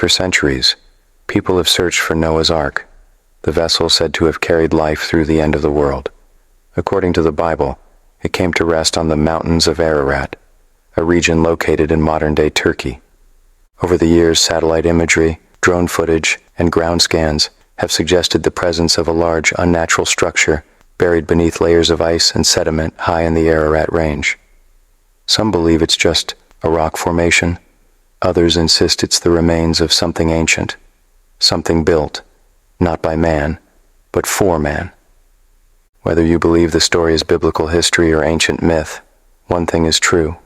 For centuries, people have searched for Noah's Ark, the vessel said to have carried life through the end of the world. According to the Bible, it came to rest on the mountains of Ararat, a region located in modern-day Turkey. Over the years, satellite imagery, drone footage, and ground scans have suggested the presence of a large, unnatural structure buried beneath layers of ice and sediment high in the Ararat Range. Some believe it's just a rock formation. Others insist it's the remains of something ancient, something built, not by man, but for man. Whether you believe the story is biblical history or ancient myth, one thing is true.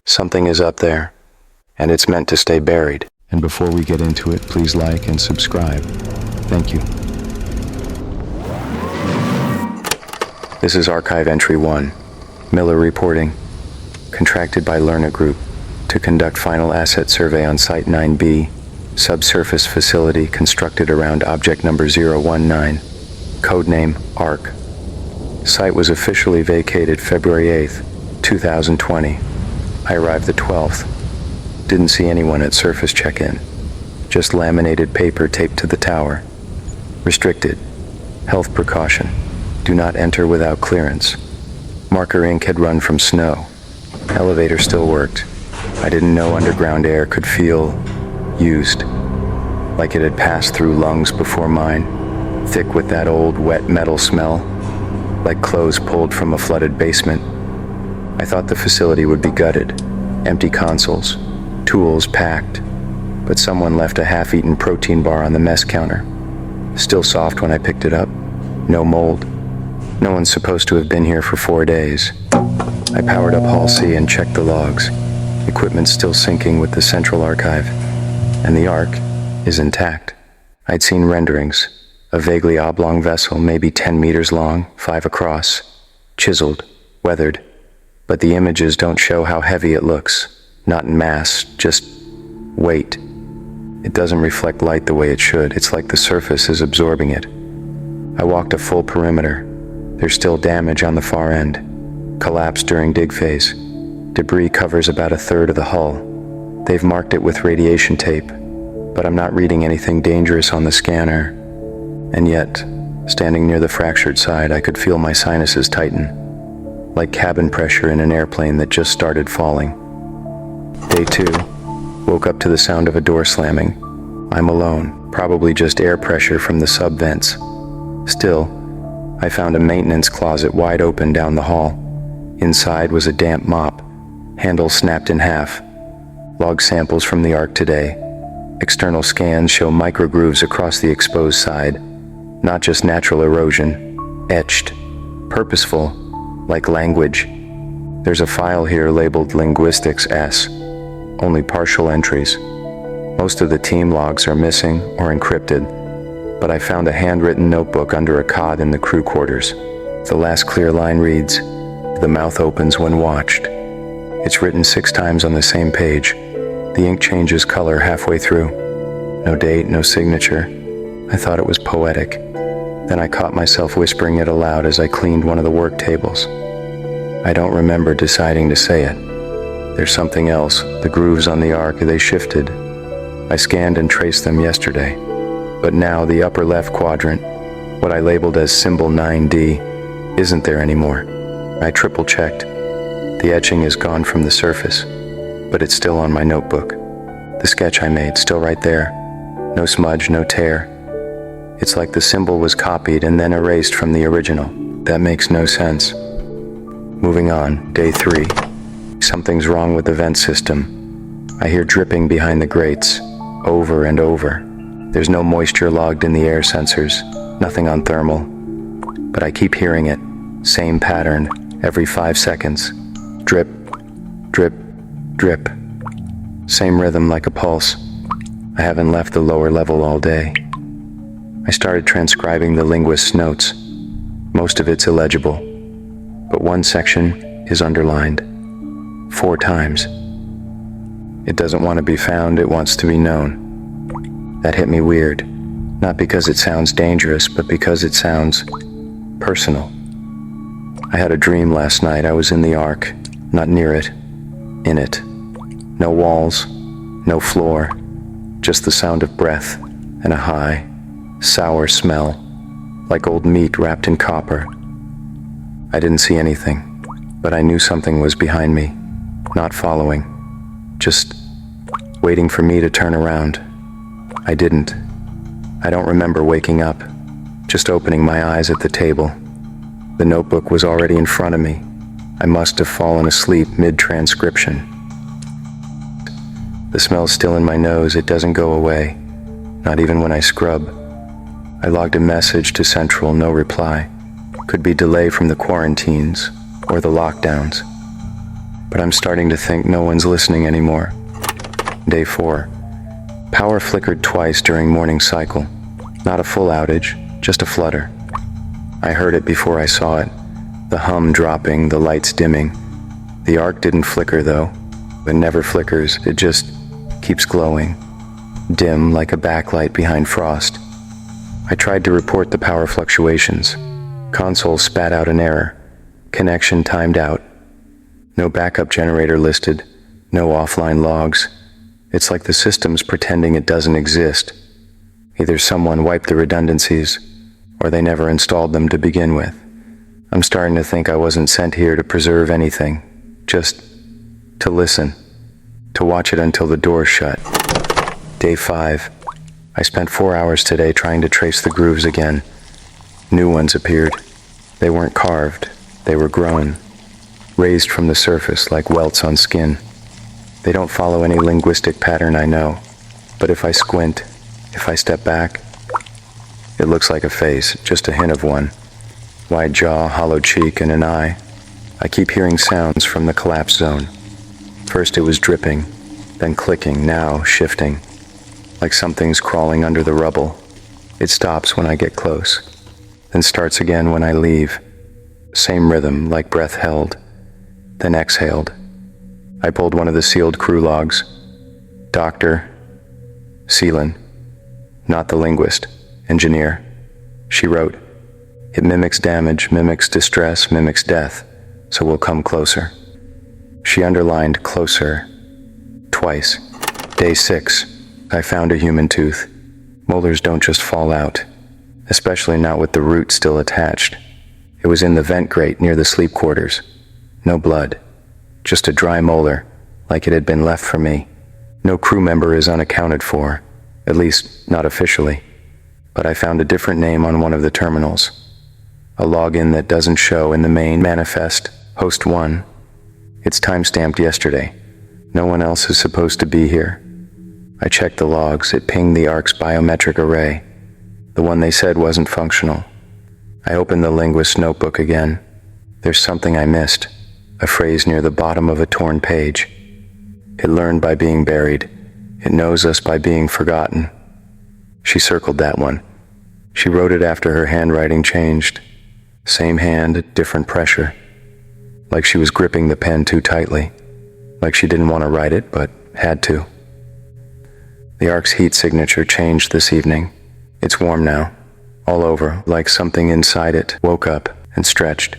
Something is up there, and it's meant to stay buried. And before we get into it, please like and subscribe. Thank you. This is Archive Entry 1, Miller reporting, contracted by Lerna Group to conduct final asset survey on Site 9B, subsurface facility constructed around object number 019, codename ARC. Site was officially vacated February 8th, 2020. I arrived the 12th. Didn't see anyone at surface check-in. Just laminated paper taped to the tower. Restricted. Health precaution. Do not enter without clearance. Marker ink had run from snow. Elevator still worked. I didn't know underground air could feel used. Like it had passed through lungs before mine. Thick with that old, wet metal smell. Like clothes pulled from a flooded basement. I thought the facility would be gutted. Empty consoles. Tools packed. But someone left a half-eaten protein bar on the mess counter. Still soft when I picked it up. No mold. No one's supposed to have been here for 4 days. I powered up Hall C and checked the logs. Equipment still syncing with the central archive. And the Ark is intact. I'd seen renderings. A vaguely oblong vessel, maybe 10 meters long, 5 across. Chiseled. Weathered. But the images don't show how heavy it looks. Not in mass, just weight. It doesn't reflect light the way it should. It's like the surface is absorbing it. I walked a full perimeter. There's still damage on the far end. Collapsed during dig phase. Debris covers about a third of the hull. They've marked it with radiation tape, but I'm not reading anything dangerous on the scanner. And yet, standing near the fractured side, I could feel my sinuses tighten. Like cabin pressure in an airplane that just started falling. Day 2. Woke up to the sound of a door slamming. I'm alone, probably just air pressure from the sub vents. Still, I found a maintenance closet wide open down the hall. Inside was a damp mop, handle snapped in half. Log samples from the Ark today. External scans show microgrooves across the exposed side. Not just natural erosion, etched, purposeful, like language. There's a file here labeled Linguistics S. Only partial entries. Most of the team logs are missing or encrypted, but I found a handwritten notebook under a cot in the crew quarters. The last clear line reads, "The mouth opens when watched." It's written 6 times on the same page. The ink changes color halfway through. No date, no signature. I thought it was poetic. Then I caught myself whispering it aloud as I cleaned one of the work tables. I don't remember deciding to say it. There's something else. The grooves on the Ark, they shifted. I scanned and traced them yesterday. But now the upper left quadrant, what I labeled as symbol 9D, isn't there anymore. I triple-checked. The etching is gone from the surface, but it's still on my notebook. The sketch I made, still right there. No smudge, no tear. It's like the symbol was copied and then erased from the original. That makes no sense. Moving on, day 3. Something's wrong with the vent system. I hear dripping behind the grates, over and over. There's no moisture logged in the air sensors, nothing on thermal. But I keep hearing it, same pattern, every 5 seconds. Drip, drip, drip. Same rhythm like a pulse. I haven't left the lower level all day. I started transcribing the linguist's notes. Most of it's illegible, but one section is underlined. 4 times. It doesn't want to be found, it wants to be known. That hit me weird. Not because it sounds dangerous, but because it sounds personal. I had a dream last night. I was in the Ark, not near it, in it. No walls, no floor, just the sound of breath and a high, sour smell, like old meat wrapped in copper. I didn't see anything, but I knew something was behind me, not following, just waiting for me to turn around. I didn't. I don't remember waking up, just opening my eyes at the table. The notebook was already in front of me. I must have fallen asleep mid-transcription. The smell's still in my nose, it doesn't go away, not even when I scrub. I logged a message to Central, no reply. Could be delay from the quarantines or the lockdowns. But I'm starting to think no one's listening anymore. Day 4. Power flickered twice during morning cycle. Not a full outage, just a flutter. I heard it before I saw it. The hum dropping, the lights dimming. The arc didn't flicker though. It never flickers, it just keeps glowing. Dim like a backlight behind frost. I tried to report the power fluctuations. Console spat out an error. Connection timed out. No backup generator listed. No offline logs. It's like the system's pretending it doesn't exist. Either someone wiped the redundancies, or they never installed them to begin with. I'm starting to think I wasn't sent here to preserve anything. Just to listen. To watch it until the door's shut. Day 5. I spent 4 hours today trying to trace the grooves again. New ones appeared. They weren't carved. They were grown. Raised from the surface like welts on skin. They don't follow any linguistic pattern I know. But if I squint, if I step back, it looks like a face, just a hint of one. Wide jaw, hollow cheek, and an eye. I keep hearing sounds from the collapse zone. First it was dripping, then clicking, now shifting. Like something's crawling under the rubble. It stops when I get close, then starts again when I leave. Same rhythm, like breath held, then exhaled. I pulled one of the sealed crew logs. Doctor, Seelan, not the linguist, engineer. She wrote, "It mimics damage, mimics distress, mimics death, so we'll come closer." She underlined closer twice. Day 6. I found a human tooth. Molars don't just fall out, especially not with the root still attached. It was in the vent grate near the sleep quarters. No blood, just a dry molar, like it had been left for me. No crew member is unaccounted for, at least not officially. But I found a different name on one of the terminals. A login that doesn't show in the main manifest, host 1. It's time-stamped yesterday. No one else is supposed to be here. I checked the logs. It pinged the ARC's biometric array. The one they said wasn't functional. I opened the linguist's notebook again. There's something I missed. A phrase near the bottom of a torn page. It learned by being buried. It knows us by being forgotten. She circled that one. She wrote it after her handwriting changed. Same hand, different pressure. Like she was gripping the pen too tightly. Like she didn't want to write it, but had to. The ARC's heat signature changed this evening. It's warm now, all over, like something inside it woke up and stretched.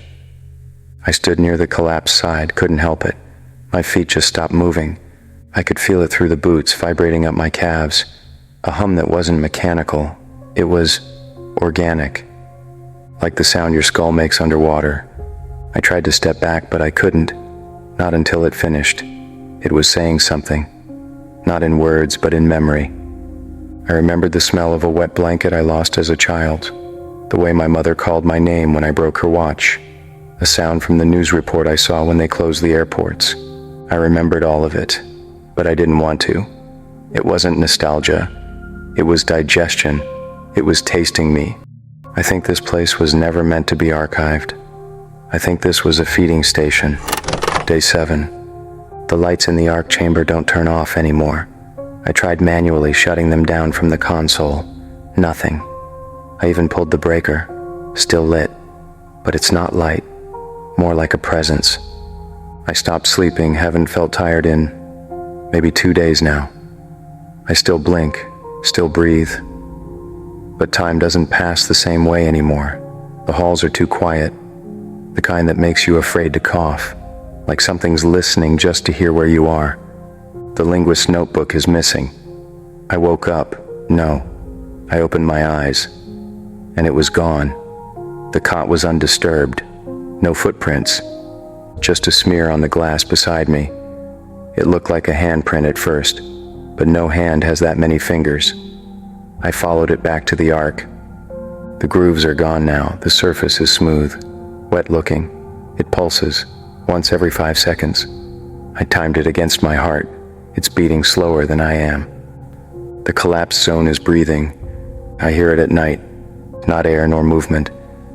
I stood near the collapsed side, couldn't help it. My feet just stopped moving. I could feel it through the boots, vibrating up my calves. A hum that wasn't mechanical. It was organic, like the sound your skull makes underwater. I tried to step back, but I couldn't. Not until it finished. It was saying something. Not in words, but in memory. I remembered the smell of a wet blanket I lost as a child. The way my mother called my name when I broke her watch. A sound from the news report I saw when they closed the airports. I remembered all of it, but I didn't want to. It wasn't nostalgia. It was digestion. It was tasting me. I think this place was never meant to be archived. I think this was a feeding station. Day 7. The lights in the ARC chamber don't turn off anymore. I tried manually shutting them down from the console. Nothing. I even pulled the breaker. Still lit. But it's not light. More like a presence. I stopped sleeping, haven't felt tired in maybe 2 days now. I still blink, still breathe. But time doesn't pass the same way anymore. The halls are too quiet. The kind that makes you afraid to cough, like something's listening just to hear where you are. The linguist's notebook is missing. I woke up. No. I opened my eyes, and it was gone. The cot was undisturbed. No footprints. Just a smear on the glass beside me. It looked like a handprint at first, but no hand has that many fingers. I followed it back to the ark. The grooves are gone now. The surface is smooth, wet-looking. It pulses, once every 5 seconds. I timed it against my heart. It's beating slower than I am. The collapsed zone is breathing. I hear it at night. Not air nor movement.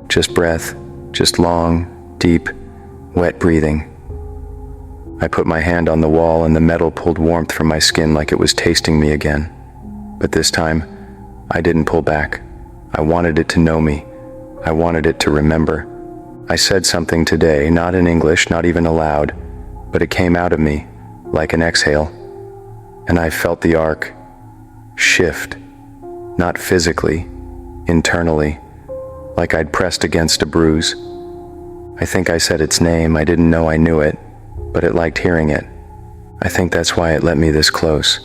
Just breath. Just long, deep, wet breathing. I put my hand on the wall and the metal pulled warmth from my skin like it was tasting me again. But this time, I didn't pull back. I wanted it to know me. I wanted it to remember. I said something today, not in English, not even aloud, but it came out of me, like an exhale. And I felt the ark shift, not physically, internally, like I'd pressed against a bruise. I think I said its name. I didn't know I knew it, but it liked hearing it. I think that's why it let me this close.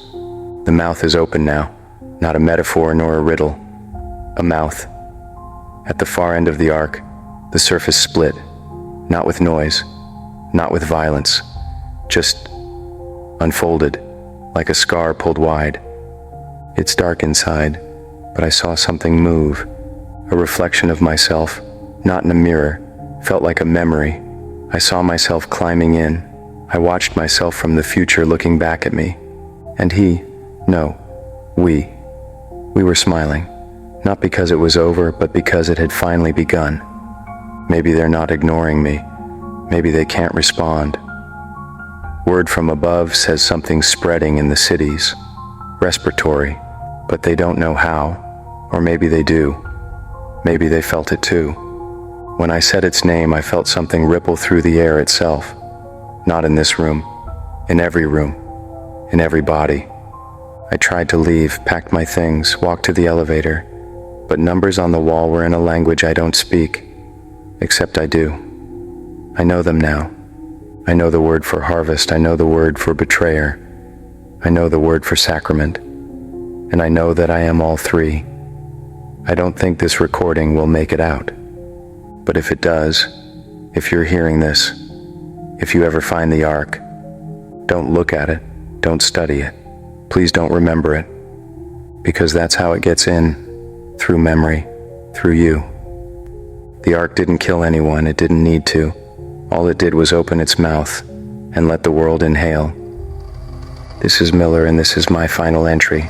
The mouth is open now, not a metaphor nor a riddle. A mouth. At the far end of the ark, the surface split, not with noise, not with violence, just unfolded, like a scar pulled wide. It's dark inside, but I saw something move, a reflection of myself, not in a mirror, felt like a memory. I saw myself climbing in. I watched myself from the future looking back at me. And we were smiling. Not because it was over, but because it had finally begun. Maybe they're not ignoring me. Maybe they can't respond. Word from above says something's spreading in the cities. Respiratory, but they don't know how. Or maybe they do. Maybe they felt it too. When I said its name, I felt something ripple through the air itself. Not in this room. In every room. In every body. I tried to leave, packed my things, walked to the elevator. But numbers on the wall were in a language I don't speak. Except I do. I know them now. I know the word for harvest. I know the word for betrayer. I know the word for sacrament. And I know that I am all three. I don't think this recording will make it out. But if it does, if you're hearing this, if you ever find the ark, don't look at it. Don't study it. Please don't remember it. Because that's how it gets in. Through memory, through you. The ark didn't kill anyone. It didn't need to. All it did was open its mouth and let the world inhale. This is Miller, and this is my final entry.